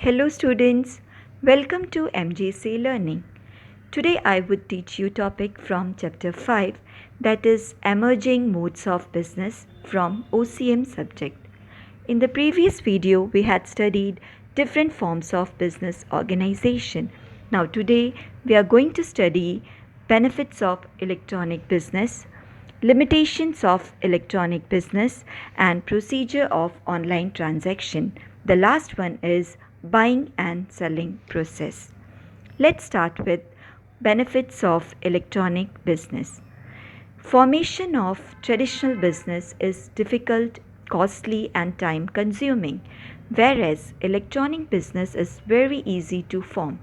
Hello students, welcome to MJC Learning. Today I would teach you topic from chapter 5, that is emerging modes of business from OCM subject. In the previous video we had studied different forms of business organization. Now today we are going to study benefits of electronic business, limitations of electronic business, and procedure of online transaction. The last one is buying and selling process. Let's start with benefits of electronic business. Formation of traditional business is difficult, costly, and time consuming, whereas electronic business is very easy to form.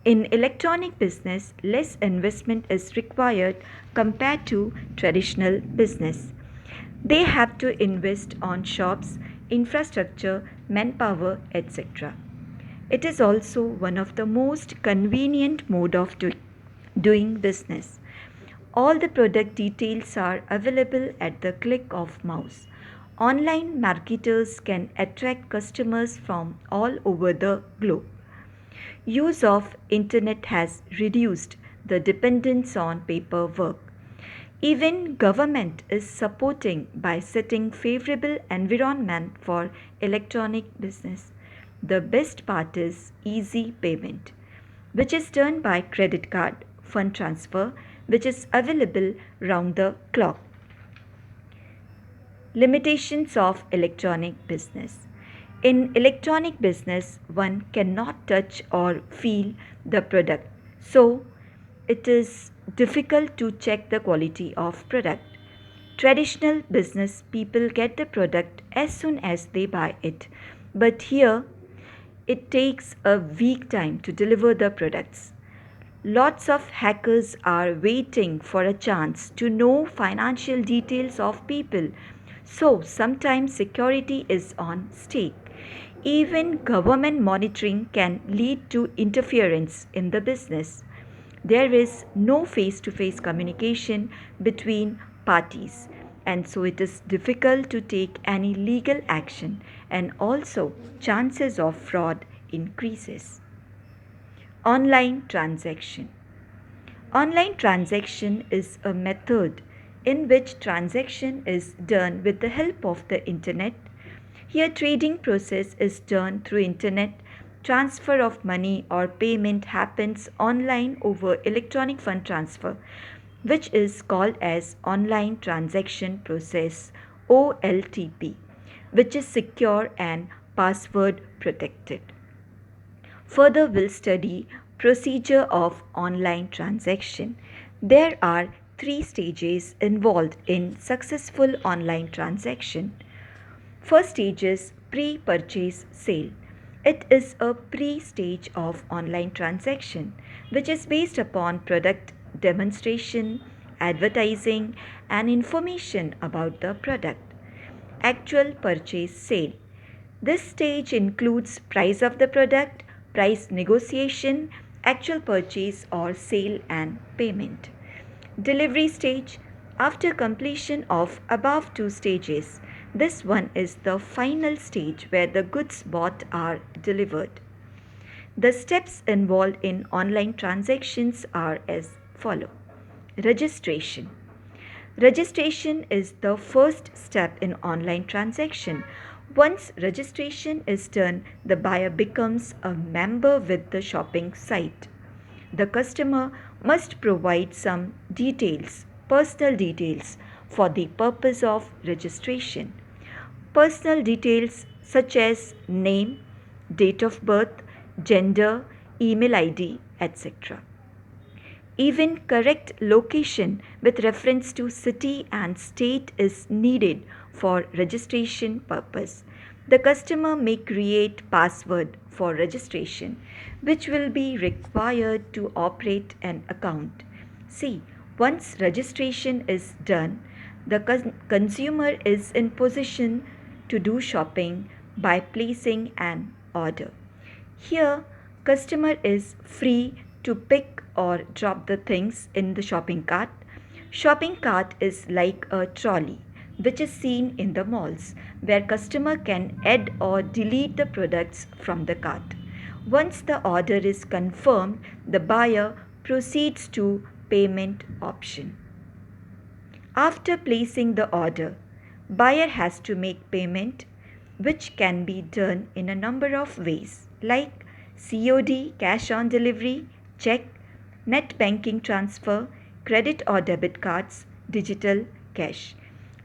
In electronic business, less investment is required compared to traditional business. They have to invest on shops, infrastructure, manpower, etc. It is also one of the most convenient mode of doing business. All the product details are available at the click of mouse. Online marketers can attract customers from all over the globe. Use of internet has reduced the dependence on paperwork. Even government is supporting by setting favorable environment for electronic business. The best part is easy payment, which is done by credit card, fund transfer, which is available round the clock. Limitations of electronic business. In electronic business, one cannot touch or feel the product. So, it is difficult to check the quality of product. Traditional business people get the product as soon as they buy it. But here, it takes a week time to deliver the products. Lots of hackers are waiting for a chance to know financial details of people. So sometimes security is on stake. Even government monitoring can lead to interference in the business. There is no face to face communication between parties, and so it is difficult to take any legal action, and also chances of fraud increases. Online transaction. Online transaction is a method in which transaction is done with the help of the internet. Here trading process is done through internet. Transfer of money or payment happens online over electronic fund transfer, which is called as online transaction process OLTP, which is secure and password protected. Further, we'll study procedure of online transaction. There are 3 stages involved in successful online transaction. First stage is pre-purchase sale. It is a pre-stage of online transaction which is based upon product demonstration, advertising, and information about the product. Actual purchase sale. This stage includes price of the product, price negotiation, actual purchase or sale and payment. Delivery stage. After completion of above 2 stages, this one is the final stage where the goods bought are delivered. The steps involved in online transactions are as follow. Registration. Registration is the first step in online transaction. Once registration is done, the buyer becomes a member with the shopping site. The customer must provide some details, personal details, for the purpose of registration. Personal details such as name, date of birth, gender, email ID, etc. Even correct location with reference to city and state is needed for registration purpose. The customer may create password for registration, which will be required to operate an account. See, once registration is done, the consumer is in position to do shopping by placing an order. Here, customer is free to pick or drop the things in the shopping cart. Shopping cart is like a trolley which is seen in the malls, where customer can add or delete the products from the cart. Once the order is confirmed, the buyer proceeds to payment option. After placing the order, buyer has to make payment, which can be done in a number of ways like COD, cash on delivery, check, net banking transfer, credit or debit cards, digital cash.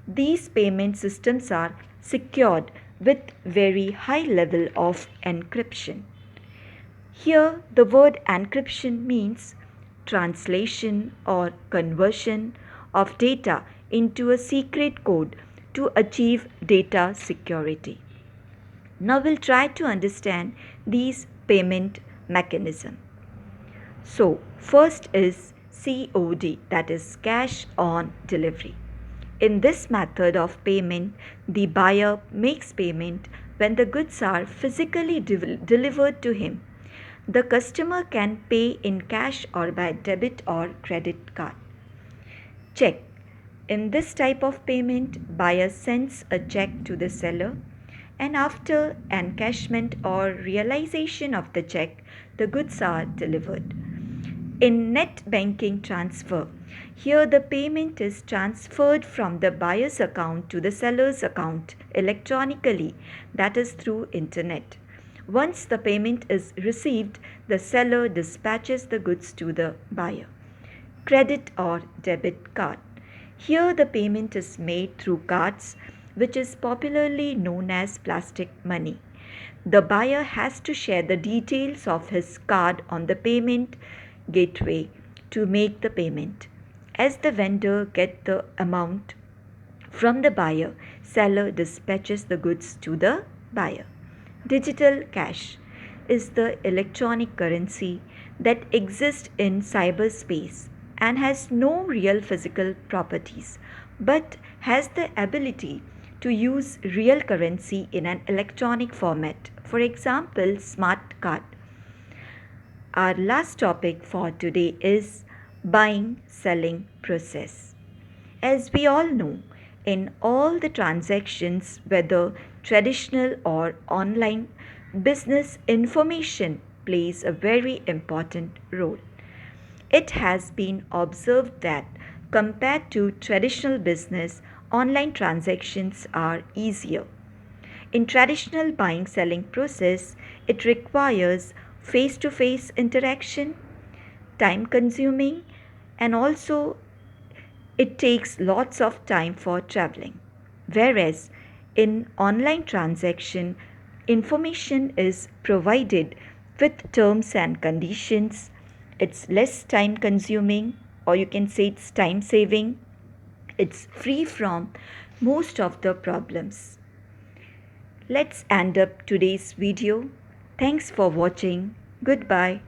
These payment systems are secured with very high level of encryption. Here, the word encryption means translation or conversion of data into a secret code to achieve data security. Now, we'll try to understand these payment mechanisms. So, first is COD, that is cash on delivery. In this method of payment, the buyer makes payment when the goods are physically delivered to him. The customer can pay in cash or by debit or credit card. Check. In this type of payment, buyer sends a check to the seller, and after encashment or realization of the check, the goods are delivered. In net banking transfer, here the payment is transferred from the buyer's account to the seller's account electronically, that is through internet. Once the payment is received, the seller dispatches the goods to the buyer. Credit or debit card. Here the payment is made through cards, which is popularly known as plastic money. The buyer has to share the details of his card on the payment gateway to make the payment. As the vendor gets the amount from the buyer, seller dispatches the goods to the buyer. Digital cash is the electronic currency that exists in cyberspace and has no real physical properties but has the ability to use real currency in an electronic format. For example, smart card. Our last topic for today is buying selling process. As we all know, in all the transactions, whether traditional or online, business information plays a very important role. It has been observed that compared to traditional business, online transactions are easier. In traditional buying selling process, it requires face to face interaction, time consuming, and also it takes lots of time for traveling. Whereas in online transaction, information is provided with terms and conditions. It's less time consuming, or you can say it's time saving. It's free from most of the problems. Let's end up today's video. Thanks for watching. Goodbye.